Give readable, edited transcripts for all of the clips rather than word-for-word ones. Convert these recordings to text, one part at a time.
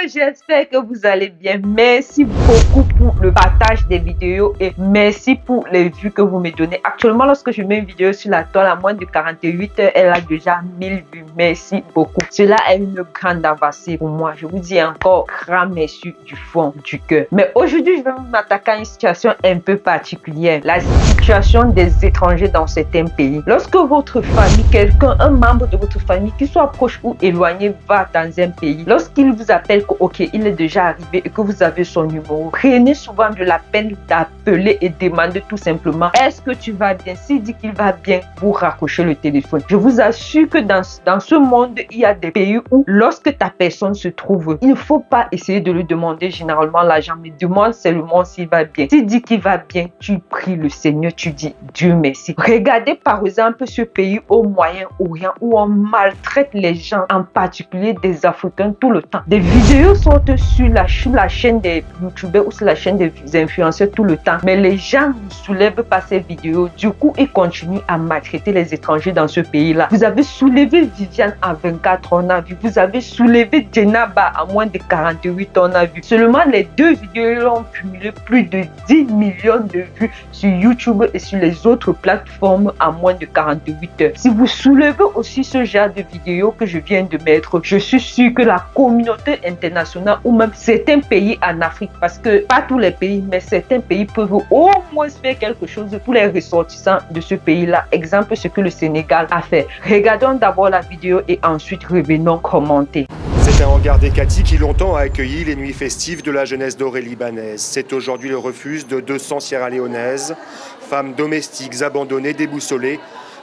j'espère que vous allez bien. Merci beaucoup pour le partage des vidéos et merci pour les vues que vous me donnez. Actuellement, lorsque je mets une vidéo sur la toile à moins de 48 heures, elle a déjà 1000 vues. Merci beaucoup. Cela est une grande avancée pour moi. Je vous dis encore grand merci du fond du cœur. Mais aujourd'hui, je vais m'attaquer à une situation un peu particulière. La situation des étrangers dans certains pays. Lorsque votre famille, quelqu'un, un membre de votre famille, qui soit proche ou éloigné, va dans un pays, lorsqu'il vous appelle que ok, il est déjà arrivé et que vous avez son numéro, prenez souvent de la peine d'appeler et demander tout simplement est-ce que tu vas bien. S'il dit qu'il va bien, vous raccrochez le téléphone. Je vous assure que dans ce monde, il y a des pays où lorsque ta personne se trouve, il ne faut pas essayer de lui demander généralement l'argent, mais demande seulement s'il va bien. S'il dit qu'il va bien, tu pries le Seigneur, tu dis Dieu merci. Regardez par exemple ce pays au Moyen-Orient où on maltraite les gens, en particulier des Africains tout le temps. Des vidéos sortent sur la chaîne des youtubeurs ou sur la chaîne des influenceurs tout le temps, mais les gens ne soulèvent pas ces vidéos. Du coup, ils continuent à maltraiter les étrangers dans ce pays-là. Vous avez soulevé Viviane à 24, on a vu. Vous avez soulevé Djenaba à moins de 48, on a vu. Seulement les deux vidéos ont cumulé plus de 10 millions de vues sur YouTube et sur les autres plateformes à moins de 48 heures. Si vous soulevez aussi ce genre de vidéos que je viens de mettre, je suis sûr que la communauté internationale ou même certains pays en Afrique, parce que pas tous les pays, mais certains pays peuvent au moins faire quelque chose pour les ressortissants de ce pays-là. Exemple, ce que le Sénégal a fait. Regardons d'abord la vidéo et ensuite revenons commenter. C'est un hangar d'Ekati qui longtemps a accueilli les nuits festives de la jeunesse dorée libanaise. C'est aujourd'hui le refuge de 200 Sierra-Léonaises, femmes domestiques abandonnées, déboussolées,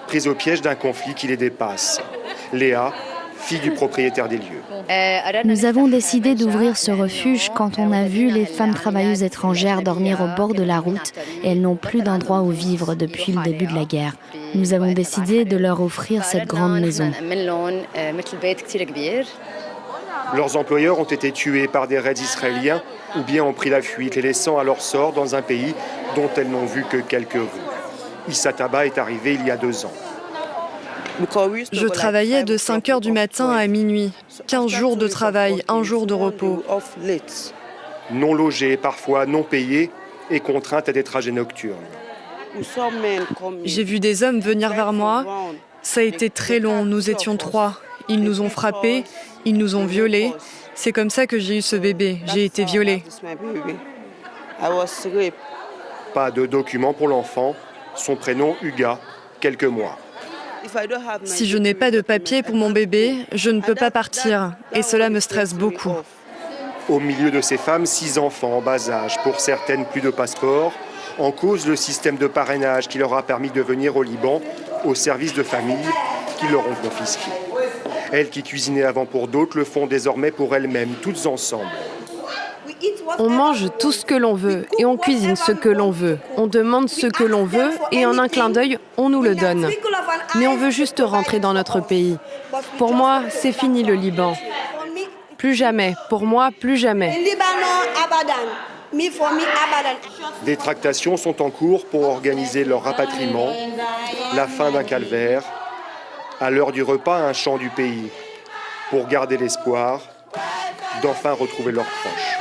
prises au piège d'un conflit qui les dépasse. Léa, fille du propriétaire des lieux. Nous avons décidé d'ouvrir ce refuge quand on a vu les femmes travailleuses étrangères dormir au bord de la route et elles n'ont plus d'endroit où vivre depuis le début de la guerre. Nous avons décidé de leur offrir cette grande maison. Leurs employeurs ont été tués par des raids israéliens ou bien ont pris la fuite, les laissant à leur sort dans un pays dont elles n'ont vu que quelques rues. Issa Taba est arrivé il y a 2 ans. Je travaillais de 5 heures du matin à minuit. 15 jours de travail, 1 jour de repos. Non logées, parfois non payées et contraintes à des trajets nocturnes. J'ai vu des hommes venir vers moi. Ça a été très long, nous étions 3. Ils nous ont frappés, ils nous ont violés. C'est comme ça que j'ai eu ce bébé, j'ai été violée. Pas de document pour l'enfant, son prénom Huga, quelques mois. Si je n'ai pas de papier pour mon bébé, je ne peux pas partir et cela me stresse beaucoup. Au milieu de ces femmes, 6 enfants en bas âge, pour certaines plus de passeport, en cause le système de parrainage qui leur a permis de venir au Liban au service de famille qui leur ont confisqué. Elles qui cuisinaient avant pour d'autres le font désormais pour elles-mêmes, toutes ensemble. On mange tout ce que l'on veut et on cuisine ce que l'on veut. On demande ce que l'on veut et en un clin d'œil, on nous le donne. Mais on veut juste rentrer dans notre pays. Pour moi, c'est fini le Liban. Plus jamais. Pour moi, plus jamais. Des tractations sont en cours pour organiser leur rapatriement, la fin d'un calvaire, à l'heure du repas, un chant du pays, pour garder l'espoir d'enfin retrouver leurs proches.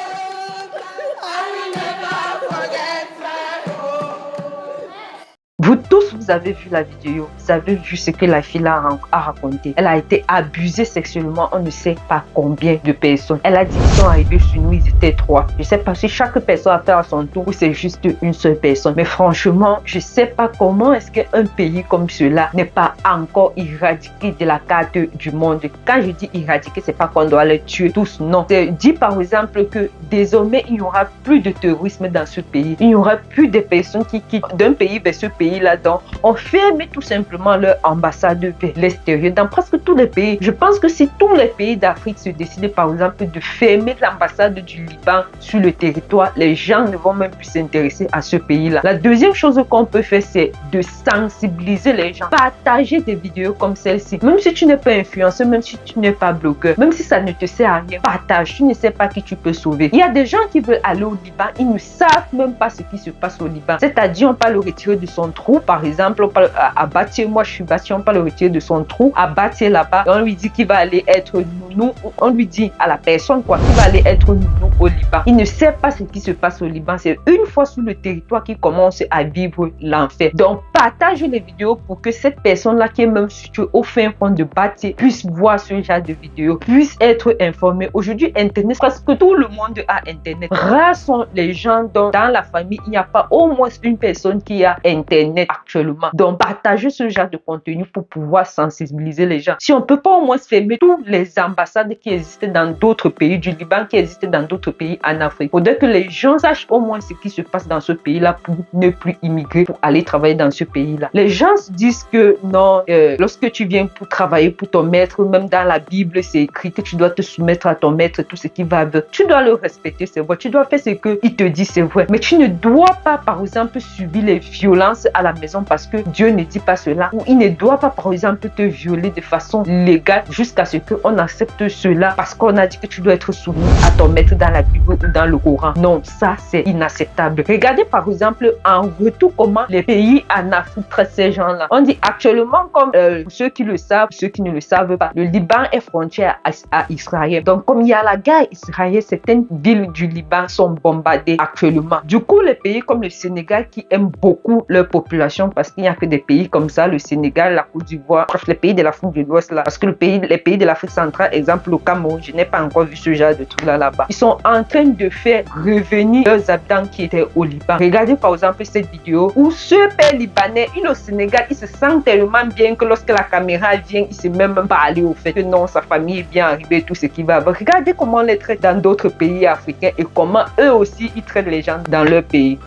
Vous tous, vous avez vu la vidéo, vous avez vu ce que la fille a raconté. Elle a été abusée sexuellement, on ne sait pas combien de personnes. Elle a dit qu'ils sont arrivés sur nous, ils étaient 3. Je ne sais pas si chaque personne a fait à son tour ou c'est juste une seule personne. Mais franchement, je ne sais pas comment est-ce qu'un pays comme cela n'est pas encore éradiqué de la carte du monde. Quand je dis éradiqué, ce n'est pas qu'on doit les tuer tous, non. C'est dit par exemple que désormais, il n'y aura plus de terrorisme dans ce pays. Il n'y aura plus de personnes qui quittent d'un pays vers ce pays là-dedans, on ferme tout simplement leur ambassade vers l'extérieur dans presque tous les pays. Je pense que si tous les pays d'Afrique se décidaient par exemple de fermer l'ambassade du Liban sur le territoire, les gens ne vont même plus s'intéresser à ce pays-là. La deuxième chose qu'on peut faire, c'est de sensibiliser les gens. Partager des vidéos comme celle-ci. Même si tu n'es pas influenceur, même si tu n'es pas blogueur, même si ça ne te sert à rien, partage. Tu ne sais pas qui tu peux sauver. Il y a des gens qui veulent aller au Liban, ils ne savent même pas ce qui se passe au Liban. C'est-à-dire, on peut le retirer de son trou par exemple, à Batié, moi je suis Batié, on peut le retirer de son trou, à Batié là-bas, on lui dit qu'il va aller être nounou, on lui dit à la personne quoi, qu'il va aller être nounou au Liban. Il ne sait pas ce qui se passe au Liban, c'est une fois sur le territoire qu'il commence à vivre l'enfer. Donc partage les vidéos pour que cette personne-là qui est même située au fin fond de Batié puisse voir ce genre de vidéos, puisse être informée. Aujourd'hui, Internet, parce que tout le monde a Internet. Rares sont les gens dont dans la famille, il n'y a pas au moins une personne qui a Internet actuellement. Donc, partagez ce genre de contenu pour pouvoir sensibiliser les gens. Si on ne peut pas au moins fermer toutes les ambassades qui existent dans d'autres pays du Liban, qui existent dans d'autres pays en Afrique, il faudrait que les gens sachent au moins ce qui se passe dans ce pays-là pour ne plus immigrer, pour aller travailler dans ce pays-là. Les gens se disent que non, lorsque tu viens pour travailler pour ton maître, même dans la Bible, c'est écrit que tu dois te soumettre à ton maître, tout ce qui va avec. Tu dois le respecter, c'est vrai. Tu dois faire ce qu'il te dit, c'est vrai. Mais tu ne dois pas, par exemple, subir les violences à la maison parce que Dieu ne dit pas cela. Ou il ne doit pas, par exemple, te violer de façon légale jusqu'à ce qu'on accepte cela parce qu'on a dit que tu dois être soumis à ton maître dans la Bible ou dans le Coran. Non, ça, c'est inacceptable. Regardez, par exemple, en retour, comment les pays en Afrique traitent ces gens-là. On dit actuellement, comme ceux qui le savent, ceux qui ne le savent pas, le Liban est frontière à Israël. Donc, comme il y a la guerre israélienne, certaines villes du Liban sont bombardées actuellement. Du coup, les pays comme le Sénégal qui aiment beaucoup leur population parce qu'il n'y a que des pays comme ça, le Sénégal, la Côte d'Ivoire, bref, les pays de l'Afrique de l'Ouest là. Parce que les pays de l'Afrique centrale, exemple le Cameroun, je n'ai pas encore vu ce genre de truc là-bas. Ils sont en train de faire revenir leurs habitants qui étaient au Liban. Regardez par exemple cette vidéo où ce père libanais, il est au Sénégal, il se sent tellement bien que lorsque la caméra vient, il ne sait même pas aller au fait que non, sa famille est bien arrivée, tout ce qui va. Regardez comment on les traite dans d'autres pays africains et comment eux aussi ils traitent les gens dans leur pays.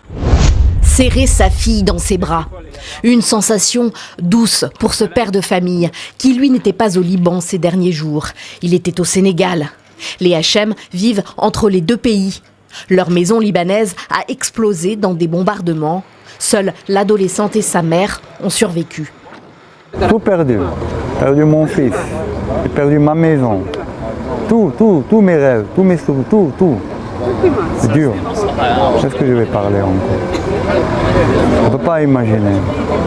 Serrer sa fille dans ses bras. Une sensation douce pour ce père de famille qui lui n'était pas au Liban ces derniers jours. Il était au Sénégal. Les HM vivent entre les deux pays. Leur maison libanaise a explosé dans des bombardements. Seule l'adolescente et sa mère ont survécu. Tout perdu. Perdu mon fils. J'ai perdu ma maison. Tous mes rêves, tous mes souvenirs, tout. C'est dur. Qu'est-ce que je vais parler encore? On ne peut pas imaginer.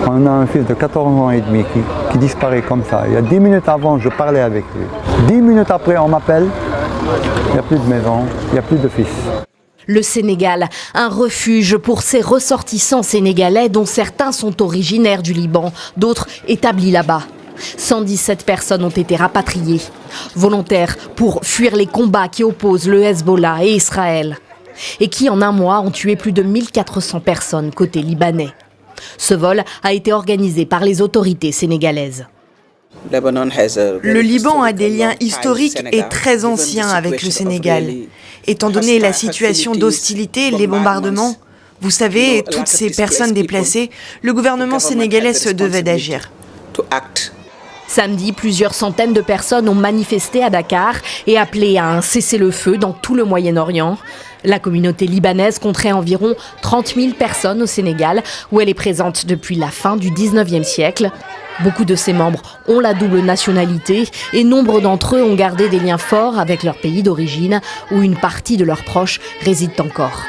On a un fils de 14 ans et demi qui disparaît comme ça. Il y a 10 minutes avant, je parlais avec lui. 10 minutes après, on m'appelle. Il n'y a plus de maison, il n'y a plus de fils. Le Sénégal, un refuge pour ces ressortissants sénégalais dont certains sont originaires du Liban, d'autres établis là-bas. 117 personnes ont été rapatriées, volontaires pour fuir les combats qui opposent le Hezbollah et Israël, et qui en un mois ont tué plus de 1400 personnes côté libanais. Ce vol a été organisé par les autorités sénégalaises. Le Liban a des liens historiques et très anciens avec le Sénégal. Étant donné la situation d'hostilité, les bombardements, vous savez, toutes ces personnes déplacées, le gouvernement sénégalais se devait d'agir. Samedi, plusieurs centaines de personnes ont manifesté à Dakar et appelé à un cessez-le-feu dans tout le Moyen-Orient. La communauté libanaise compterait environ 30 000 personnes au Sénégal, où elle est présente depuis la fin du 19e siècle. Beaucoup de ses membres ont la double nationalité et nombre d'entre eux ont gardé des liens forts avec leur pays d'origine, où une partie de leurs proches réside encore.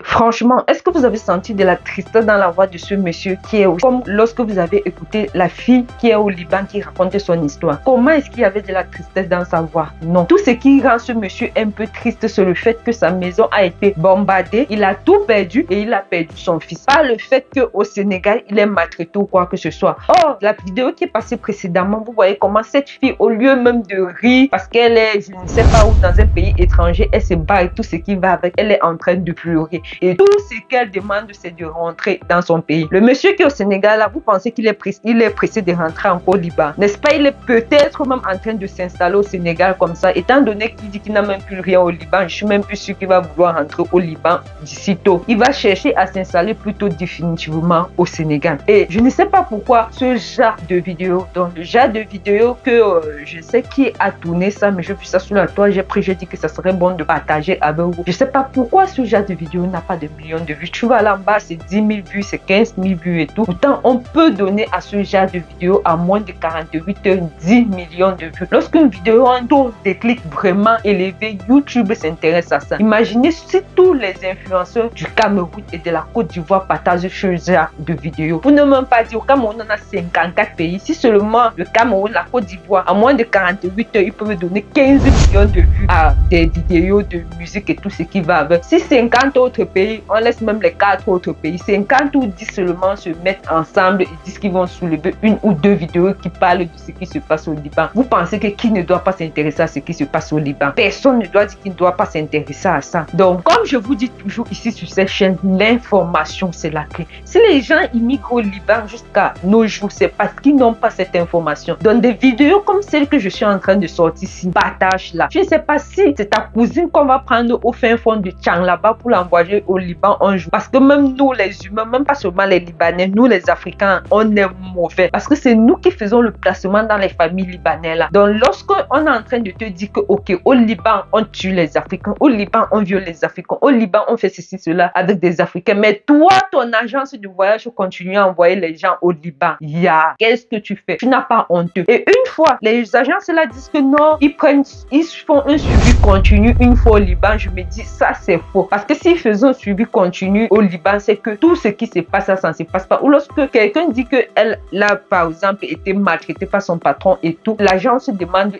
Franchement, est-ce que vous avez senti de la tristesse dans la voix de ce monsieur qui est comme lorsque vous avez écouté la fille qui est au Liban qui racontait son histoire? Comment est-ce qu'il y avait de la tristesse dans sa voix? Non. Tout ce qui rend ce monsieur un peu triste, c'est le fait que sa maison a été bombardée. Il a tout perdu et il a perdu son fils. Pas le fait qu'au Sénégal, il est maltraité ou quoi que ce soit. Or, la vidéo qui est passée précédemment, vous voyez comment cette fille, au lieu même de rire, parce qu'elle est, je ne sais pas où, dans un pays étranger, elle se bat et tout ce qui va avec, elle est en train de pleurer. Et tout ce qu'elle demande, c'est de rentrer dans son pays. Le monsieur qui est au Sénégal, là, vous pensez qu'il est pressé de rentrer encore au Liban? N'est-ce pas? Il est peut-être même en train de s'installer au Sénégal comme ça, étant donné qu'il dit qu'il n'a même plus rien au Liban. Je suis même plus sûr qu'il va vouloir rentrer au Liban d'ici tôt. Il va chercher à s'installer plutôt définitivement au Sénégal. Et je ne sais pas pourquoi ce genre de vidéo, donc le genre de vidéo que je sais qui a tourné ça, mais j'ai vu ça sur la toile, j'ai dit que ça serait bon de partager avec vous. Je ne sais pas pourquoi ce genre de vidéo n'a pas de millions de vues. Tu vas là en bas, c'est 10 000 vues, c'est 15 000 vues et tout. Pourtant, on peut donner à ce genre de vidéo à moins de 48 heures 10 millions de vues. Lorsqu'une vidéo a un taux de clics vraiment élevé, YouTube s'intéresse à ça. Imaginez si tous les influenceurs du Cameroun et de la Côte d'Ivoire partagent ce genre de vidéos. Pour ne même pas dire, au Cameroun, on a 54 pays. Si seulement le Cameroun, la Côte d'Ivoire, à moins de 48 heures, ils peuvent donner 15 millions de vues à des vidéos de musique et tout ce qui va avec. Si 50 autres pays, on laisse même les 4 autres pays, 50 ou 10 seulement se mettent ensemble et disent qu'ils vont soulever une ou deux vidéos qui parlent de ce qui se passe au Liban. Vous pensez que qui ne doit pas s'intéresser à ce qui se passe au Liban? Personne ne doit dire qu'il ne doit pas s'intéresser à ça. Donc, comme je vous dis toujours ici sur cette chaîne, l'information, c'est la clé. Si les gens immigrent au Liban jusqu'à nos jours, c'est parce qu'ils n'ont pas cette information. Donc, des vidéos comme celle que je suis en train de sortir ici, partage là. Je ne sais pas si c'est ta cousine qu'on va prendre au fin fond du Tchang là-bas pour l'envoyer au Liban un jour. Parce que même nous, les humains, même pas seulement les Libanais, nous, les Africains, on est mauvais. Parce que c'est nous qui faisons le placement dans les familles libanaises là. Donc, lorsqu'on est en train de te dire que, ok, au Liban, on tue les Africains, au Liban, on viole les Africains, au Liban, on fait ceci, cela avec des Africains. Mais toi, ton agence de voyage continue à envoyer les gens au Liban. Qu'est-ce que tu fais? Tu n'as pas honte. Et une fois, les agences là disent que non, ils font un suivi continu une fois au Liban. Je me dis, ça c'est faux. Parce que s'ils faisaient un suivi continu au Liban, c'est que tout ce qui se passe, ça ne se passe pas. Ou lorsque quelqu'un dit qu'elle a, par exemple, été maltraitée par son patron et tout, l'agence demande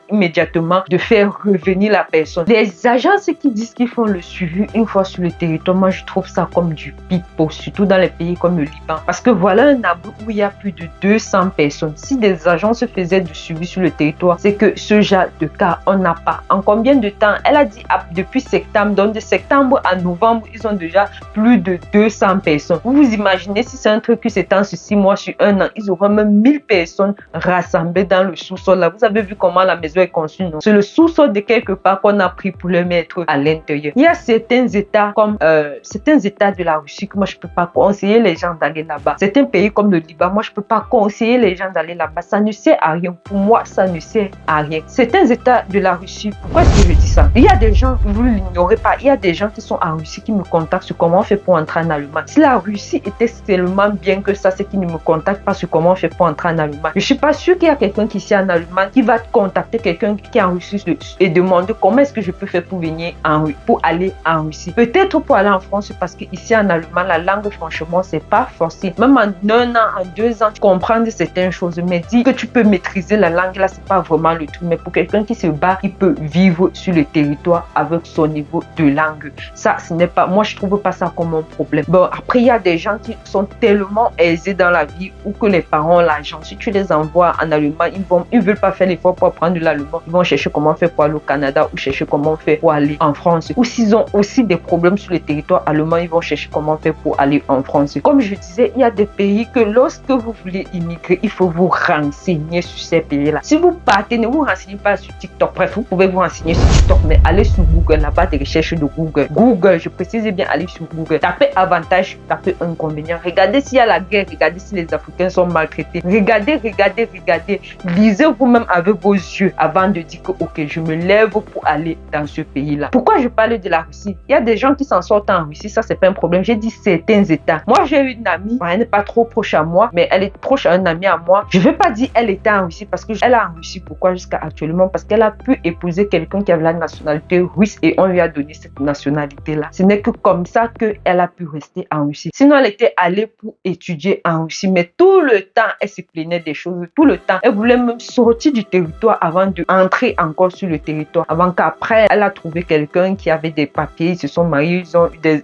immédiatement de faire revenir la personne. Les agences qui disent qu'ils font le suivi une fois sur le territoire, moi je trouve ça comme du pipeau, surtout dans les pays comme le Liban. Parce que voilà un abri où il y a plus de 200 personnes. Si des agences faisaient du suivi sur le territoire, c'est que ce genre de cas, on n'a pas. En combien de temps? Elle a dit depuis septembre, donc de septembre à novembre, ils ont déjà plus de 200 personnes. Vous vous imaginez si c'est un truc qui s'étend sur 6 mois, sur un an, ils auront même 1000 personnes rassemblées dans le sous-sol là. Vous avez vu comment la maison est conçue, non? C'est le sous-sol de quelque part qu'on a pris pour le mettre à l'intérieur. Il y a certains états comme certains états de la Russie que moi je peux pas conseiller les gens d'aller là-bas. Certains pays comme le Liban, moi je peux pas conseiller les gens d'aller là-bas. Ça ne sert à rien. Pour moi, ça ne sert à rien. Certains états de la Russie, pourquoi est-ce que je dis ça? Il y a des gens, vous ne l'ignorez pas, il y a des gens qui sont en Russie qui me contactent sur comment on fait pour entrer en Allemagne. Si la Russie était tellement bien que ça, c'est qu'ils ne me contactent pas sur comment on fait pour entrer en Allemagne. Je suis pas sûre qu'il y a quelqu'un qui ici en Allemagne qui va te contacter quelqu'un qui est en Russie et demander comment est-ce que je peux faire pour venir pour aller en Russie. Peut-être pour aller en France parce que ici en Allemagne, la langue, franchement, c'est pas facile. Même en 1 an, en 2 ans, comprendre certaines choses, mais dire que tu peux maîtriser la langue, là, c'est pas vraiment le truc. Mais pour quelqu'un qui se bat, il peut vivre sur le territoire avec son niveau de langue. Ça, ce n'est pas, moi, je trouve pas ça comme un problème. Bon, après, il y a des gens qui sont tellement aisés dans la vie ou que les parents ont l'argent. Si tu les envoies en Allemagne, ils veulent pas faire l'effort pour apprendre l'allemand. Ils vont chercher comment faire pour aller au Canada ou chercher comment faire pour aller en France. Ou s'ils ont aussi des problèmes sur le territoire allemand, ils vont chercher comment faire pour aller en France. Comme je disais, il y a des pays que lorsque vous voulez immigrer, il faut vous renseigner sur ces pays-là. Si vous partez, ne vous renseignez pas sur TikTok. Bref, vous pouvez vous renseigner sur TikTok, mais allez sur Google, là-bas des recherches de Google. Google, je précise bien, allez sur Google. Tapez avantage, tapez inconvénient. Regardez s'il y a la guerre, regardez si les Africains sont maltraités. Regardez. Lisez vous-même avec vos yeux avant de dire que ok, je me lève pour aller dans ce pays-là. Pourquoi je parle de la Russie? Il y a des gens qui s'en sortent en Russie, ça c'est pas un problème. J'ai dit certains états. Moi j'ai une amie, elle n'est pas trop proche à moi, mais elle est proche à un ami à moi. Je vais pas dire elle était en Russie parce que elle est en Russie. Pourquoi jusqu'à actuellement? Parce qu'elle a pu épouser quelqu'un qui avait la nationalité russe et on lui a donné cette nationalité-là. Ce n'est que comme ça qu'elle a pu rester en Russie. Sinon elle était allée pour étudier en Russie, mais tout le temps elle se plaignait des choses. Tout le temps elle voulait même sortir du territoire avant d'entrer encore sur le territoire. Avant qu'après elle a trouvé quelqu'un qui avait des papiers, ils se sont mariés, ils ont eu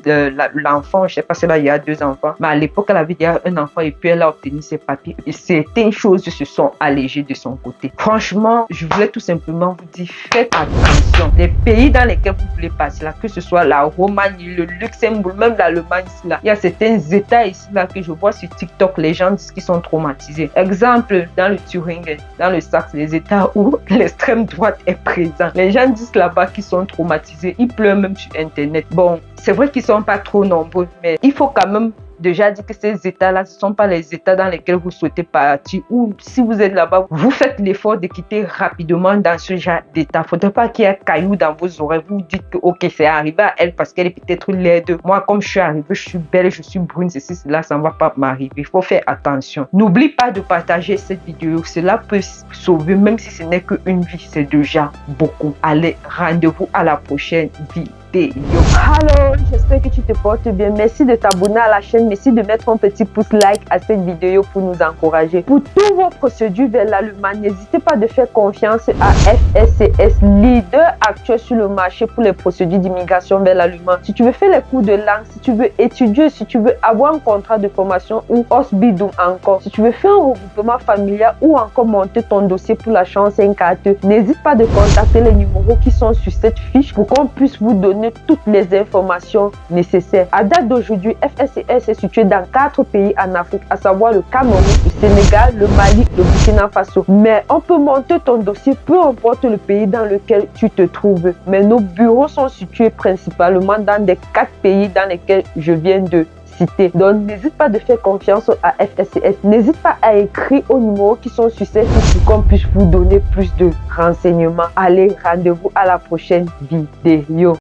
l'enfant, je sais pas si là il y a 2 enfants, mais à l'époque elle avait déjà un enfant et puis elle a obtenu ses papiers et certaines choses se sont allégées de son côté. Franchement, je voulais tout simplement vous dire, faites attention. Les pays dans lesquels vous voulez passer là, que ce soit la Roumanie, le Luxembourg, même l'Allemagne ici là, il y a certains états ici là que je vois sur TikTok, les gens disent qu'ils sont traumatisés. Exemple, dans le Thuringen, dans le Saxe, les états où l'extrême droite est présente. Les gens disent là-bas qu'ils sont traumatisés, ils pleurent même sur internet. Bon, c'est vrai qu'ils sont pas trop nombreux, mais il faut quand même déjà dit que ces états-là, ce ne sont pas les états dans lesquels vous souhaitez partir, ou si vous êtes là-bas, vous faites l'effort de quitter rapidement dans ce genre d'état. Il ne faudrait pas qu'il y ait un caillou dans vos oreilles. Vous dites que ok, c'est arrivé à elle parce qu'elle est peut-être laide. Moi, comme je suis arrivée, je suis belle, je suis brune, ceci, cela, ça ne va pas m'arriver. Il faut faire attention. N'oublie pas de partager cette vidéo. Cela peut sauver, même si ce n'est qu'une vie, c'est déjà beaucoup. Allez, rendez-vous à la prochaine vidéo. Hello, j'espère que tu te portes bien. Merci de t'abonner à la chaîne. Merci de mettre un petit pouce like à cette vidéo pour nous encourager. Pour toutes vos procédures vers l'allemand, n'hésitez pas de faire confiance à FSCS, leader actuel sur le marché pour les procédures d'immigration vers l'allemand. Si tu veux faire les cours de langue, si tu veux étudier, si tu veux avoir un contrat de formation ou Osbidum encore, si tu veux faire un regroupement familial ou encore monter ton dossier pour la chance 1 n'hésite pas de contacter les numéros qui sont sur cette fiche pour qu'on puisse vous donner toutes les informations nécessaires. À date d'aujourd'hui, FSCS est situé dans 4 pays en Afrique, à savoir le Cameroun, le Sénégal, le Mali, le Burkina Faso. Mais on peut monter ton dossier peu importe le pays dans lequel tu te trouves. Mais nos bureaux sont situés principalement dans les 4 pays dans lesquels je viens de citer. Donc n'hésite pas de faire confiance à FSCS. N'hésite pas à écrire aux numéros qui sont sur cette fiche pour qu'on puisse vous donner plus de renseignements. Allez, rendez-vous à la prochaine vidéo.